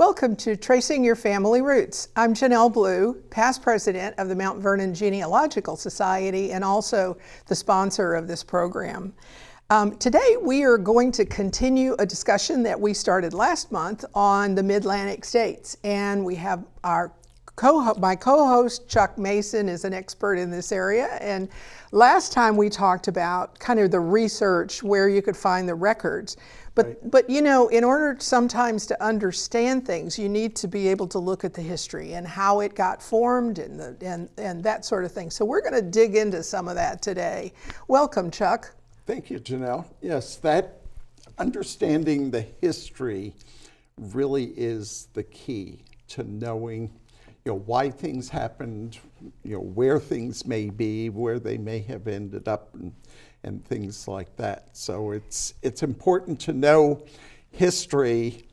Welcome to Tracing Your Family Roots. I'm Janell Blue, past president of the Mount Vernon Genealogical Society and also the sponsor of this program. Today we are going to continue a discussion that we started last month on the Mid-Atlantic states, and we have my co-host Chuck Mason is an expert in this area, and last time we talked about kind of the research where you could find the records. But you know, in order sometimes to understand things, you need to be able to look at the history and how it got formed and that sort of thing. So we're going to dig into some of that today. Welcome, Chuck. Thank you, Janelle. Yes, that understanding the history really is the key to knowing, why things happened, where things may be, where they may have ended up, and things like that. So it's important to know history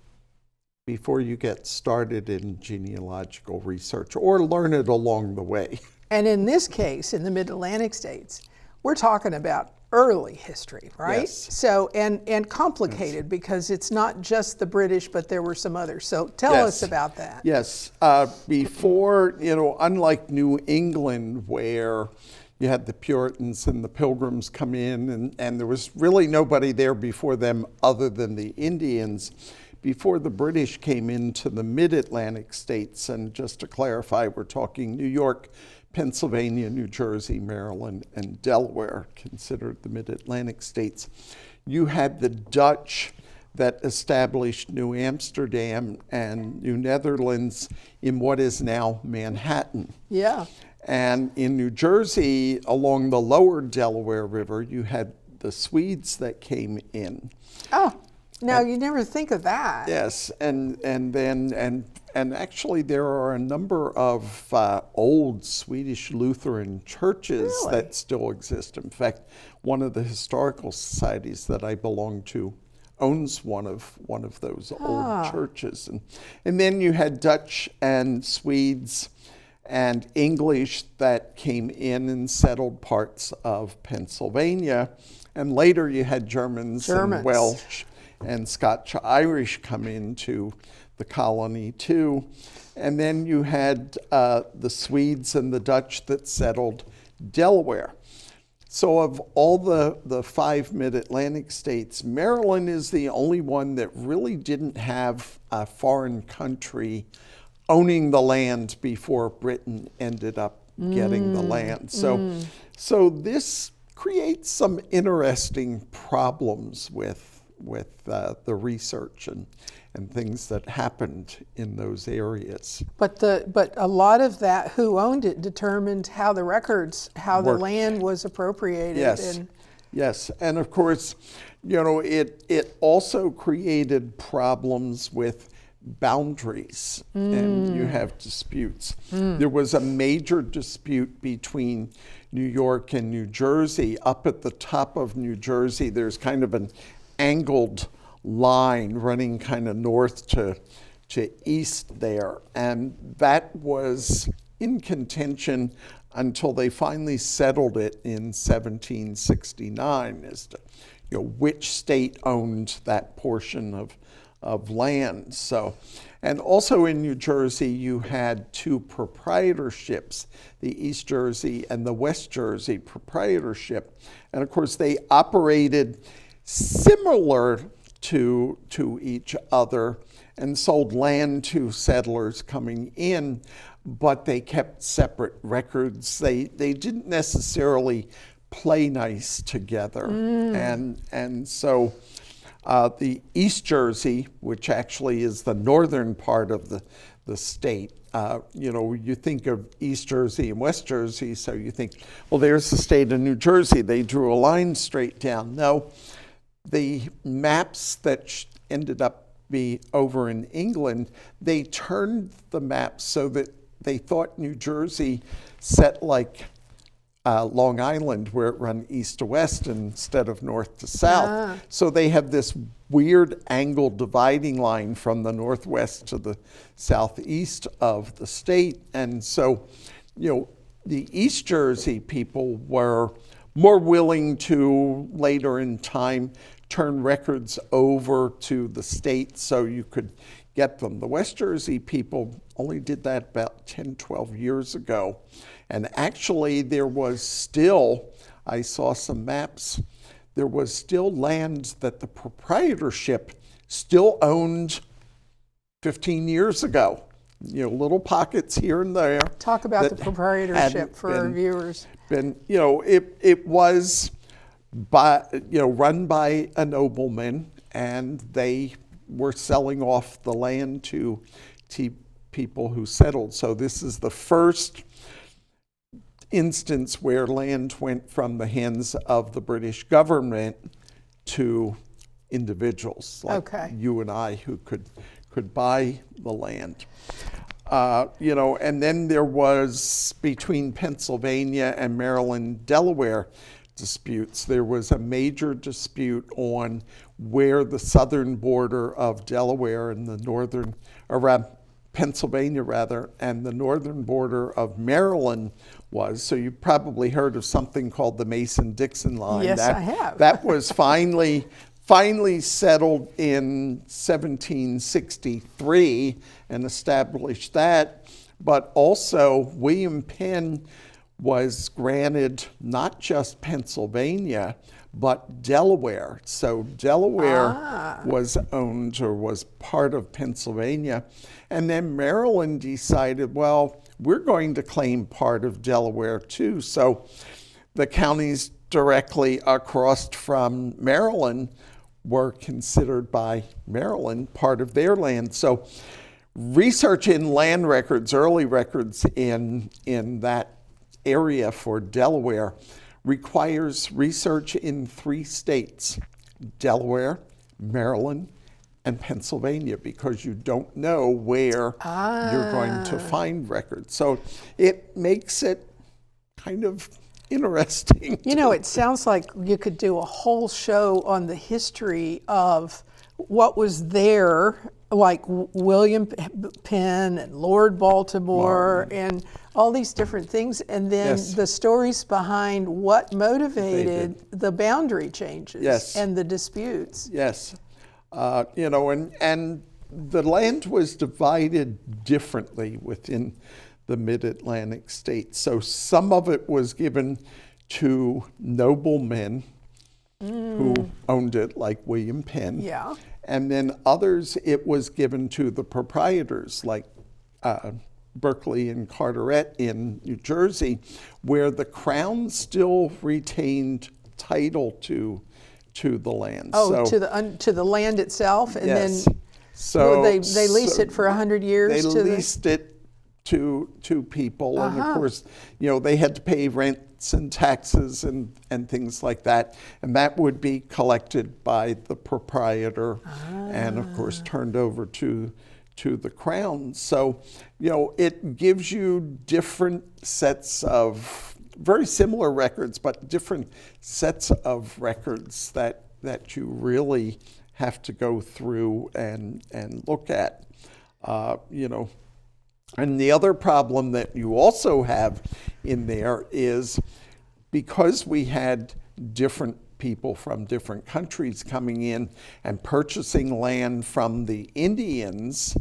before you get started in genealogical research, or learn it along the way. And in this case, in the Mid-Atlantic states, we're talking about early history, right? Yes. So, and complicated, because it's not just the British, but there were some others. So tell us about that. Yes. Before, unlike New England, where you had the Puritans and the Pilgrims come in, and there was really nobody there before them other than the Indians. Before the British came into the Mid-Atlantic states, and just to clarify, we're talking New York, Pennsylvania, New Jersey, Maryland, and Delaware, considered the Mid-Atlantic states. You had the Dutch that established New Amsterdam and New Netherlands in what is now Manhattan. Yeah. And in New Jersey, along the lower Delaware River, you had the Swedes that came in. Oh, now you never think of that. Yes, and actually there are a number of old Swedish Lutheran churches that still exist. In fact, one of the historical societies that I belong to owns one of those old churches. And then you had Dutch and Swedes and English that came in and settled parts of Pennsylvania. And later you had Germans. And Welsh and Scotch-Irish come into the colony too. And then you had the Swedes and the Dutch that settled Delaware. So of all the five Mid-Atlantic states, Maryland is the only one that really didn't have a foreign country owning the land before Britain ended up getting the land. So this creates some interesting problems with the research and things that happened in those areas. But a lot of that, who owned it, determined how the records, how the land was appropriated. Yes, and of course, it also created problems with boundaries, and you have disputes. There was a major dispute between New York and New Jersey. Up at the top of New Jersey, there's kind of an angled line running kind of north to east there, and that was in contention until they finally settled it in 1769 as to which state owned that portion of land. So, and also in New Jersey, you had two proprietorships, the East Jersey and the West Jersey proprietorship. And of course, they operated similar to each other and sold land to settlers coming in, but they kept separate records. They didn't necessarily play nice together. And so the East Jersey, which actually is the northern part of the state, you think of East Jersey and West Jersey, so you think, well, there's the state of New Jersey. They drew a line straight down. No, the maps that ended up be over in England, they turned the maps so that they thought New Jersey set like Long Island, where it run east to west instead of north to south. So they have this weird angled dividing line from the northwest to the southeast of the state. And so, the East Jersey people were more willing to, later in time, turn records over to the state so you could get them. The West Jersey people only did that about 10, 12 years ago. And actually there was still, I saw some maps, there was still land that the proprietorship still owned 15 years ago. Little pockets here and there. Talk about the proprietorship for our viewers. It was run by a nobleman, and they were selling off the land to people who settled. So this is the first instance where land went from the hands of the British government to individuals like you and I who could buy the land. And then there was, between Pennsylvania and Maryland, Delaware disputes. There was a major dispute on where the southern border of Delaware and the northern, around Pennsylvania rather, and the northern border of Maryland was. So you probably heard of something called the Mason-Dixon line. Yes, I have. That was finally settled in 1763 and established that. But also William Penn was granted not just Pennsylvania, but Delaware. So Delaware was owned or was part of Pennsylvania. And then Maryland decided, well, we're going to claim part of Delaware too. So the counties directly across from Maryland were considered by Maryland part of their land. So research in land records, early records in that area for Delaware, requires research in 3 states, Delaware, Maryland, and Pennsylvania, because you don't know where you're going to find records. So it makes it kind of interesting. It sounds like you could do a whole show on the history of what was there, like William Penn and Lord Baltimore and all these different things, and then the stories behind what motivated the boundary changes and the disputes. Yes. And the land was divided differently within the mid-Atlantic states. So some of it was given to noblemen who owned it, like William Penn. Yeah. And then others, it was given to the proprietors, like Berkeley and Carteret in New Jersey, where the Crown still retained title to the land. Oh, so, to the land itself, and then so they leased it for 100 years. They leased it to people, and of course, they had to pay rents and taxes and things like that, and that would be collected by the proprietor, and of course turned over to the Crown. So, it gives you different sets of very similar records, but different sets of records that you really have to go through and look at. And the other problem that you also have in there is, because we had different people from different countries coming in and purchasing land from the Indians,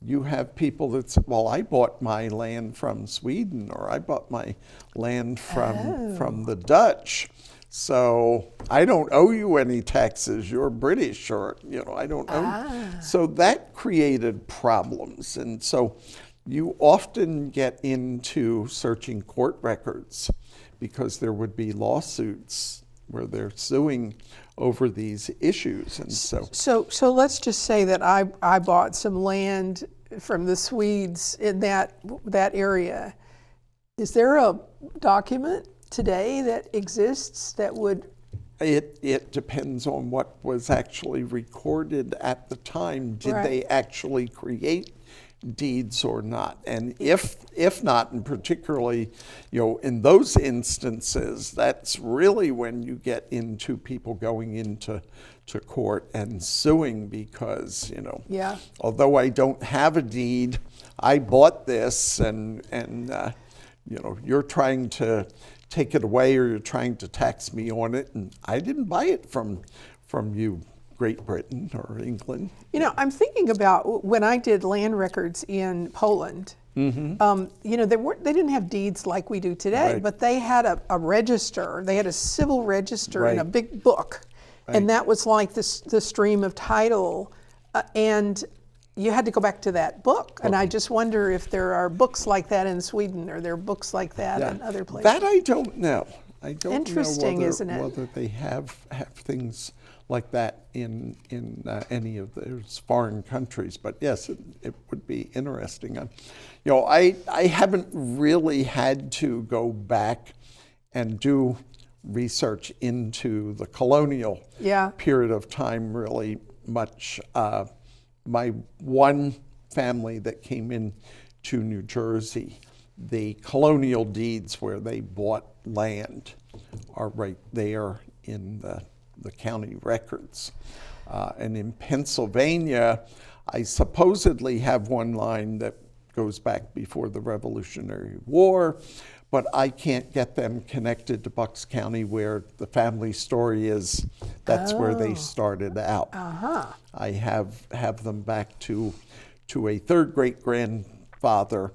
you have people that say, well, I bought my land from Sweden, or I bought my land from the Dutch, so I don't owe you any taxes. You're British, or I don't owe. So that created problems, and so you often get into searching court records because there would be lawsuits where they're suing over these issues, and so let's just say that I bought some land from the Swedes in that area. Is there a document today that exists that would? It depends on what was actually recorded at the time. Did they actually create deeds or not? And if not, and particularly, in those instances, that's really when you get into people going into court and suing, because although I don't have a deed, I bought this, and you're trying to take it away, or you're trying to tax me on it, and I didn't buy it from you, Great Britain or England. You know, I'm thinking about when I did land records in Poland. You know, they didn't have deeds like we do today, Right. but they had a register. They had a civil register and a Right. big book, Right. and that was like the stream of title, and you had to go back to that book. And I just wonder if there are books like that in Sweden, or there are books like that in other places. That I don't know. I don't Interesting, know isn't it? whether they have things like that in any of those foreign countries. But yes, it would be interesting. You know, I haven't really had to go back and do research into the colonial period of time really much. My one family that came in to New Jersey, the Colonial Deeds where they bought land are right there in the county records. And in Pennsylvania, I supposedly have one line that goes back before the Revolutionary War, but I can't get them connected to Bucks County where the family story is. That's where they started out. I have them back to a third great grandfather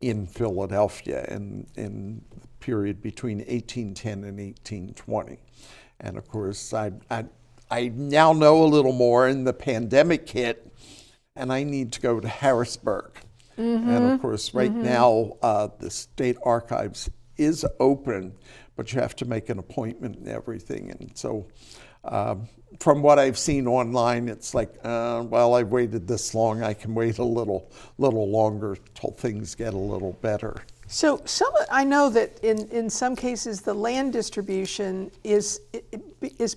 in Philadelphia in the period between 1810 and 1820. And of course, I now know a little more, and the pandemic hit, and I need to go to Harrisburg. And of course, right now, the State Archives is open, but you have to make an appointment and everything. And so from what I've seen online, it's like, well, I've waited this long, I can wait a little longer till things get a little better. So I know that in some cases the land distribution is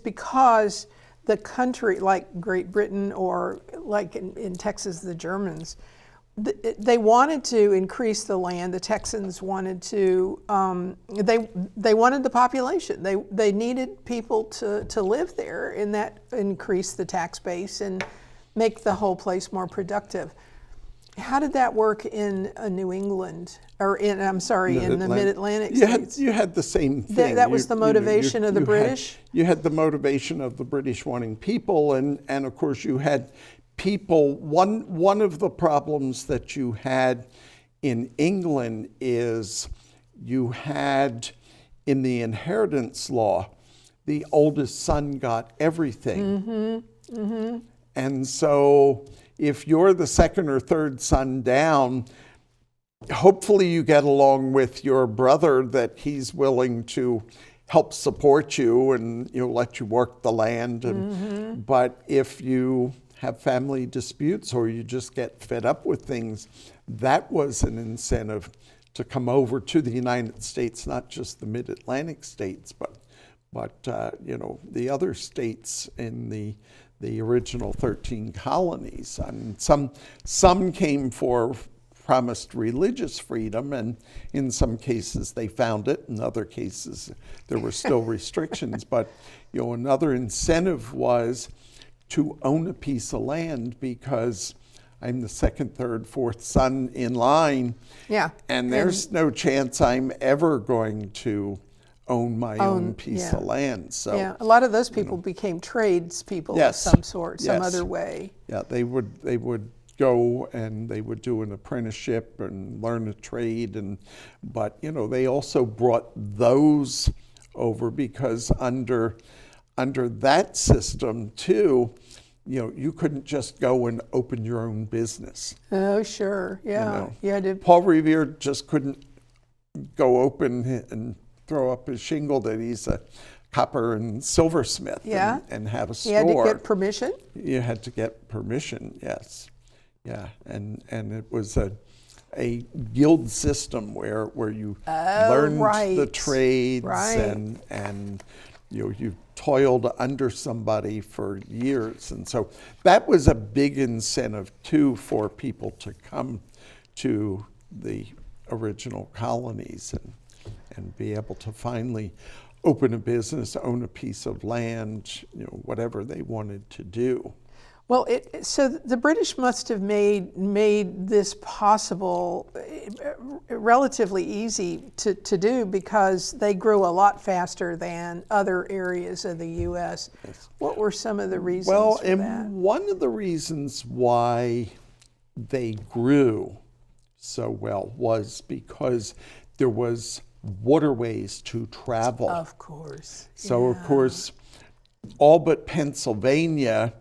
because the country, like Great Britain or like in Texas, the Germans, they wanted to increase the land. The Texans wanted to, they wanted the population. They needed people to live there, and that increased the tax base and make the whole place more productive. How did that work in New England, or in the Mid-Atlantic states? You had the same thing. That was the motivation of the British? You had the motivation of the British wanting people, and of course you had people. One of the problems that you had in England is you had, in the inheritance law, the oldest son got everything. And so if you're the second or third son down, hopefully you get along with your brother that he's willing to help support you and let you work the land. And, but if you have family disputes or you just get fed up with things, that was an incentive to come over to the United States, not just the Mid-Atlantic states, but the other states in the original 13 colonies. And some came for promised religious freedom, and in some cases they found it. In other cases there were still restrictions. But another incentive was to own a piece of land, because I'm the second, third, fourth son in line. Yeah. And there's no chance I'm ever going to own my own piece of land. So a lot of those people became tradespeople of some sort, some other way. Yeah, they would go and they would do an apprenticeship and learn a trade, but they also brought those over because under that system too, you couldn't just go and open your own business. Oh, sure, yeah. You had to. Paul Revere just couldn't go open and throw up his shingle that he's a copper and silversmith and have a store. You had to get permission? You had to get permission, yes. Yeah, and it was a guild system where you learned the trades and you toiled under somebody for years. And so that was a big incentive too for people to come to the original colonies and be able to finally open a business, own a piece of land, whatever they wanted to do. Well, so the British must have made this possible relatively easy to do because they grew a lot faster than other areas of the U.S. Yes. What were some of the reasons Well, for and that? one of the reasons why they grew so well was because there was waterways to travel. Of course. So, of course, all but Pennsylvania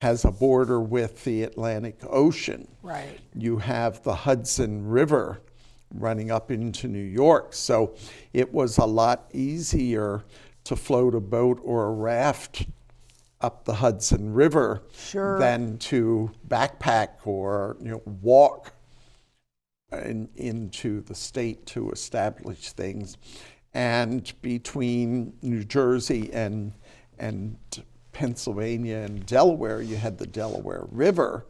has a border with the Atlantic Ocean. Right. You have the Hudson River running up into New York. So it was a lot easier to float a boat or a raft up the Hudson River Sure. than to backpack or walk into the state to establish things. And between New Jersey and Pennsylvania and Delaware, you had the Delaware River,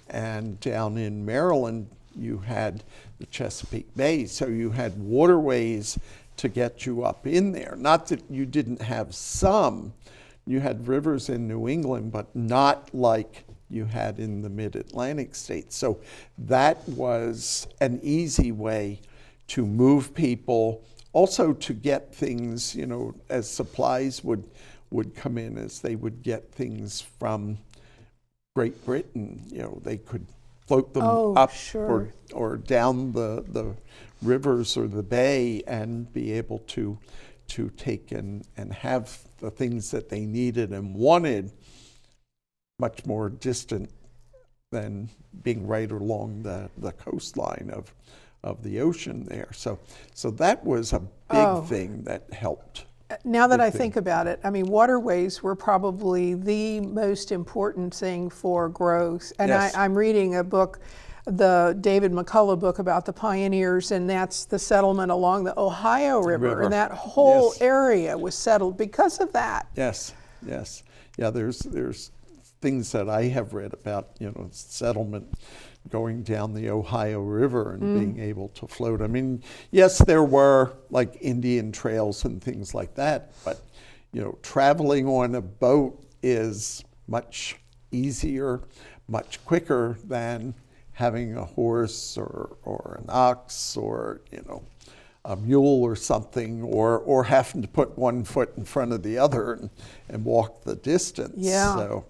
and down in Maryland, you had the Chesapeake Bay. So you had waterways to get you up in there. Not that you didn't have some. You had rivers in New England, but not like you had in the mid-Atlantic states. So that was an easy way to move people, also to get things, as supplies would come in, as they would get things from Great Britain. They could float them up sure. or down the rivers or the bay and be able to take and have the things that they needed and wanted much more distant than being right along the coastline of the ocean there. So that was a big thing that helped. Now that I think about it, I mean, waterways were probably the most important thing for growth. And Yes. I'm reading a book, the David McCullough book about the pioneers, and that's the settlement along the Ohio River. And that whole Yes. area was settled because of that. Yes. Yeah, there's things that I have read about, settlement going down the Ohio River and being able to float. I mean, yes, there were like Indian trails and things like that, but traveling on a boat is much easier, much quicker than having a horse or an ox or a mule or something, or having to put one foot in front of the other and walk the distance. Yeah. So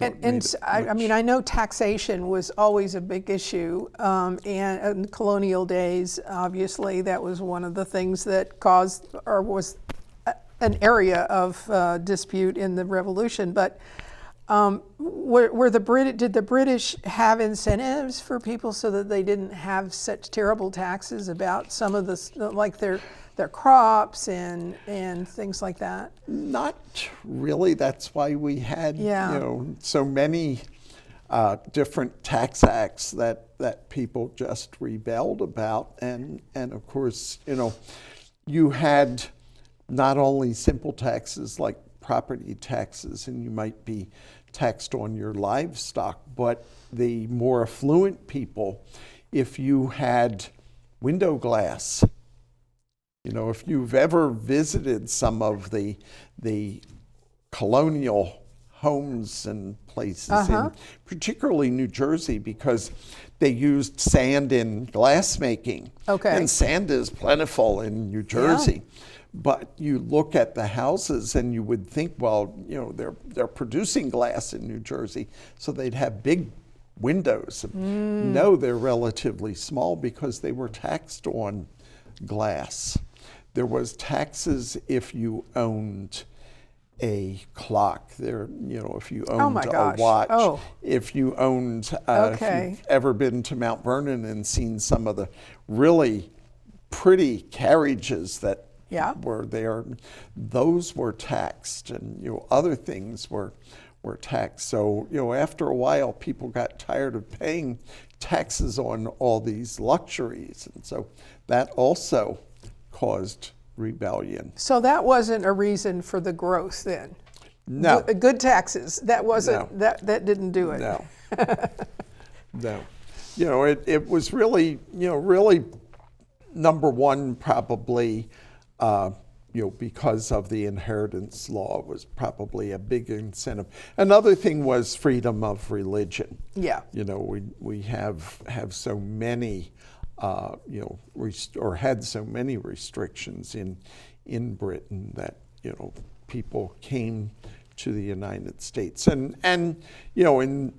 I mean, I know taxation was always a big issue, and in colonial days, obviously, that was one of the things that caused or was an area of dispute in the Revolution. But did the British have incentives for people so that they didn't have such terrible taxes about some of the, like their crops and things like that? Not really. That's why we had so many different tax acts that people just rebelled about, and of course you had not only simple taxes like property taxes, and you might be taxed on your livestock, but the more affluent people, if you had window glass. If you've ever visited some of the colonial homes and places, in particularly New Jersey, because they used sand in glass making. Okay. And sand is plentiful in New Jersey. Yeah. But you look at the houses and you would think, well, they're producing glass in New Jersey, so they'd have big windows. No, they're relatively small because they were taxed on glass. There was taxes if you owned a clock. If you owned a watch. If you owned, if you've ever been to Mount Vernon and seen some of the really pretty carriages that were there, those were taxed, and other things were taxed. So after a while, people got tired of paying taxes on all these luxuries, and so that also caused rebellion. So that wasn't a reason for the growth then? No. Good taxes, that wasn't, that didn't do it? No. No. It was really, really number one, probably, because of the inheritance law was probably a big incentive. Another thing was freedom of religion. Yeah. We have so many, or had so many restrictions in Britain that, people came to the United States. And in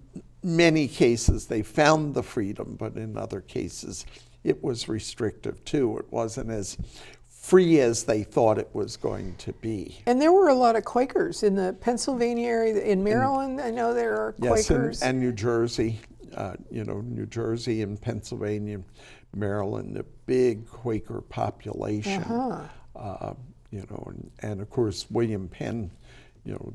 many cases they found the freedom, but in other cases it was restrictive too. It wasn't as free as they thought it was going to be. And there were a lot of Quakers in the Pennsylvania area. In Maryland, I know there are Quakers. Yes, and New Jersey. New Jersey and Pennsylvania, Maryland, a big Quaker population. And of course William Penn,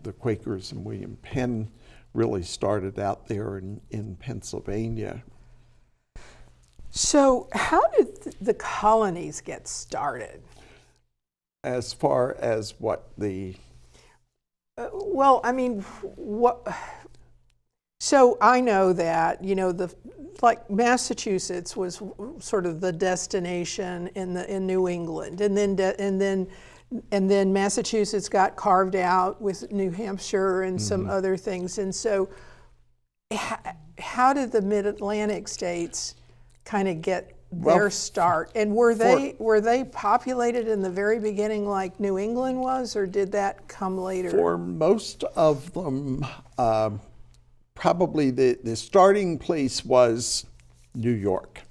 the Quakers and William Penn really started out there in Pennsylvania. So how did the colonies get started? As far as what the... So I know that, like Massachusetts was sort of the destination in New England, and then Massachusetts got carved out with New Hampshire and some other things. And so how did the Mid-Atlantic states kind of get their start? And were they populated in the very beginning like New England was, or did that come later? For most of them, probably the starting place was New York,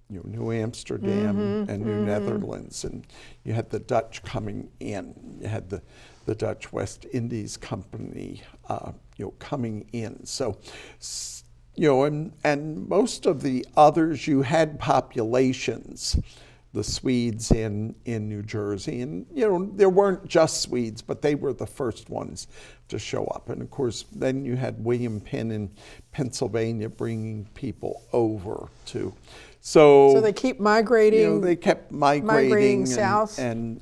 New Amsterdam and New Netherlands, and you had the Dutch coming in. You had the Dutch West Indies Company, coming in. So, and most of the others, you had populations, the Swedes in New Jersey, and there weren't just Swedes, but they were the first ones to show up. And of course, then you had William Penn in Pennsylvania bringing people over to. So they keep migrating. They kept migrating south and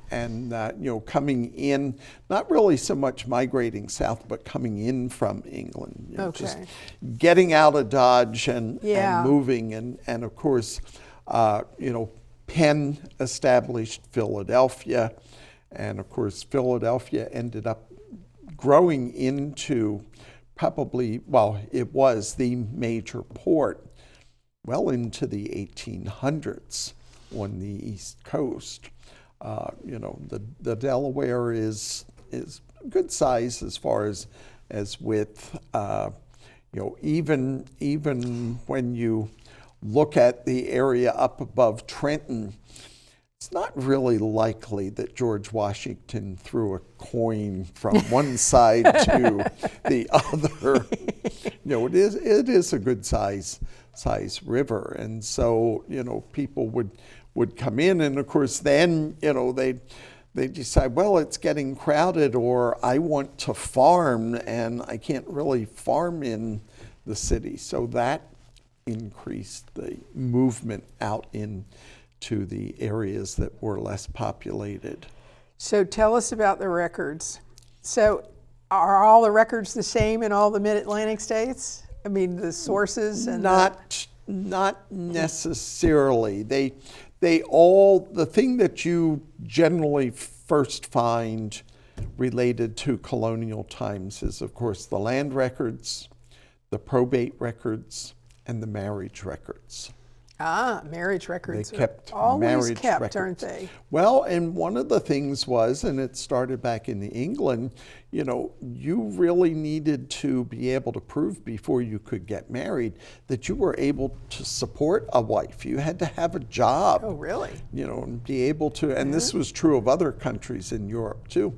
coming in. Not really so much migrating south, but coming in from England. Just getting out of Dodge and moving. And of course, Penn established Philadelphia, and of course Philadelphia ended up growing into it was the major port well into the 1800s on the East Coast. The Delaware is good size as far as width. Even when you look at the area up above Trenton, it's not really likely that George Washington threw a coin from one side to the other. It is a good size river, and so people would come in, and of course then they decide, well, it's getting crowded, or I want to farm and I can't really farm in the city. So that increased the movement out into the areas that were less populated. So tell us about the records. So are all the records the same in all the Mid-Atlantic states? I mean, the sources and not necessarily. They all, the thing that you generally first find related to colonial times is, of course, the land records, the probate records, and the marriage records. Marriage records. They kept always marriage kept, records, aren't they? Well, and one of the things was, and it started back in England, you really needed to be able to prove before you could get married that you were able to support a wife. You had to have a job. Oh, really? And be able to, and this was true of other countries in Europe too,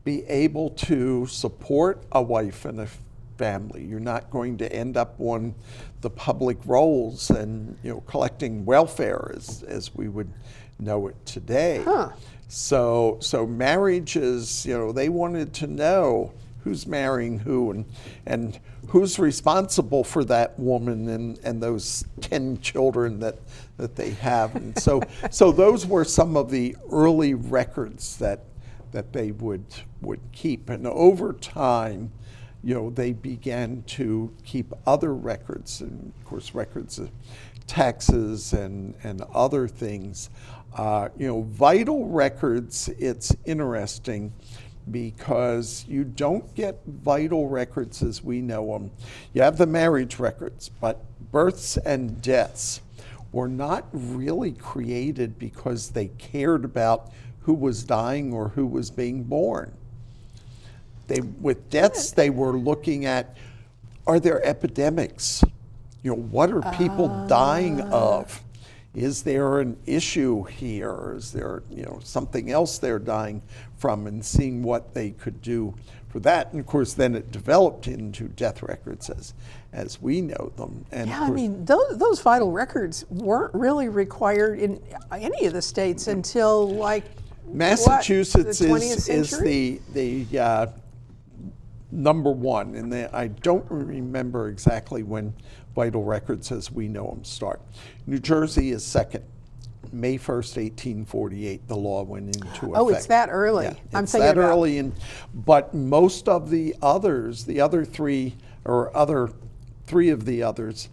be able to support a wife and a family. You're not going to end up on the public rolls and collecting welfare as we would know it today. So marriages, they wanted to know who's marrying who and who's responsible for that woman and those 10 children that they have. And so those were some of the early records that they would keep. And over time, they began to keep other records, and of course records of taxes and other things. Vital records, it's interesting because you don't get vital records as we know them. You have the marriage records, but births and deaths were not really created because they cared about who was dying or who was being born. With deaths, they were looking at, are there epidemics? What are people dying of? Is there an issue here? Is there, something else they're dying from, and seeing what they could do for that? And of course, then it developed into death records as we know them. And yeah, I mean, those vital records weren't really required in any of the states until like Massachusetts the 20th is century? the number one, and I don't remember exactly when vital records as we know them start. New Jersey is second. May 1st, 1848, the law went into effect. Oh, it's that early. Yeah, I'm it's thinking that early, but most of the others, the other three of the others,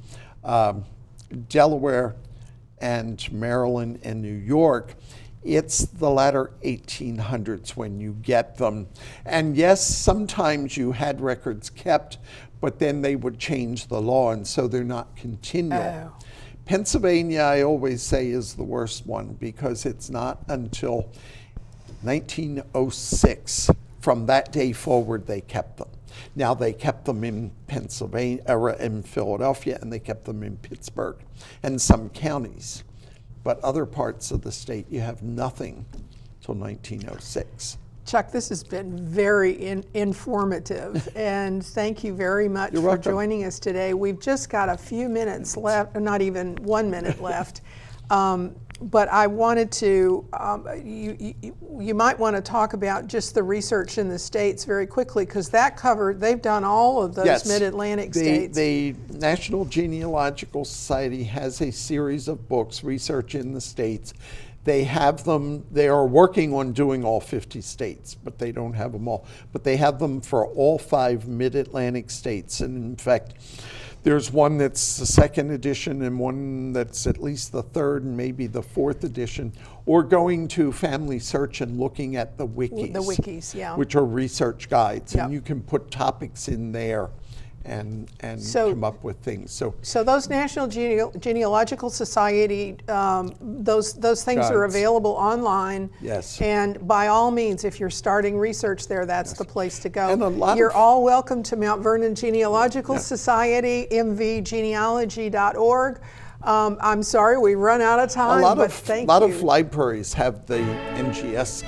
Delaware and Maryland and New York, it's the latter 1800s when you get them. And yes, sometimes you had records kept, but then they would change the law, and so they're not continual. Oh. Pennsylvania, I always say, is the worst one because it's not until 1906, from that day forward, they kept them. Now, they kept them in Pennsylvania, in Philadelphia, and they kept them in Pittsburgh and some counties. But other parts of the state, you have nothing till 1906. Chuck, this has been very informative, and thank you very much You're for welcome. joining us today. We've just got a few minutes left, not even 1 minute left. But I wanted to, you might want to talk about just the research in the states very quickly, because they've done all of those mid-Atlantic states. The National Genealogical Society has a series of books, Research in the States. They have them, they are working on doing all 50 states, but they don't have them all. But they have them for all 5 mid-Atlantic states. And in fact, there's one that's the 2nd edition and one that's at least the 3rd and maybe the 4th edition, or going to Family Search and looking at the wikis. The wikis, yeah. Which are research guides. Yep. And you can put topics in there and come up with things. So those National Genealogical Society, those things are Guides. available online. Yes. And by all means, if you're starting research there, that's the place to go. And a lot You're of- all welcome to Mount Vernon Genealogical Society, mvgenealogy.org. I'm sorry we run out of time, but thank you. A lot of libraries have the NGS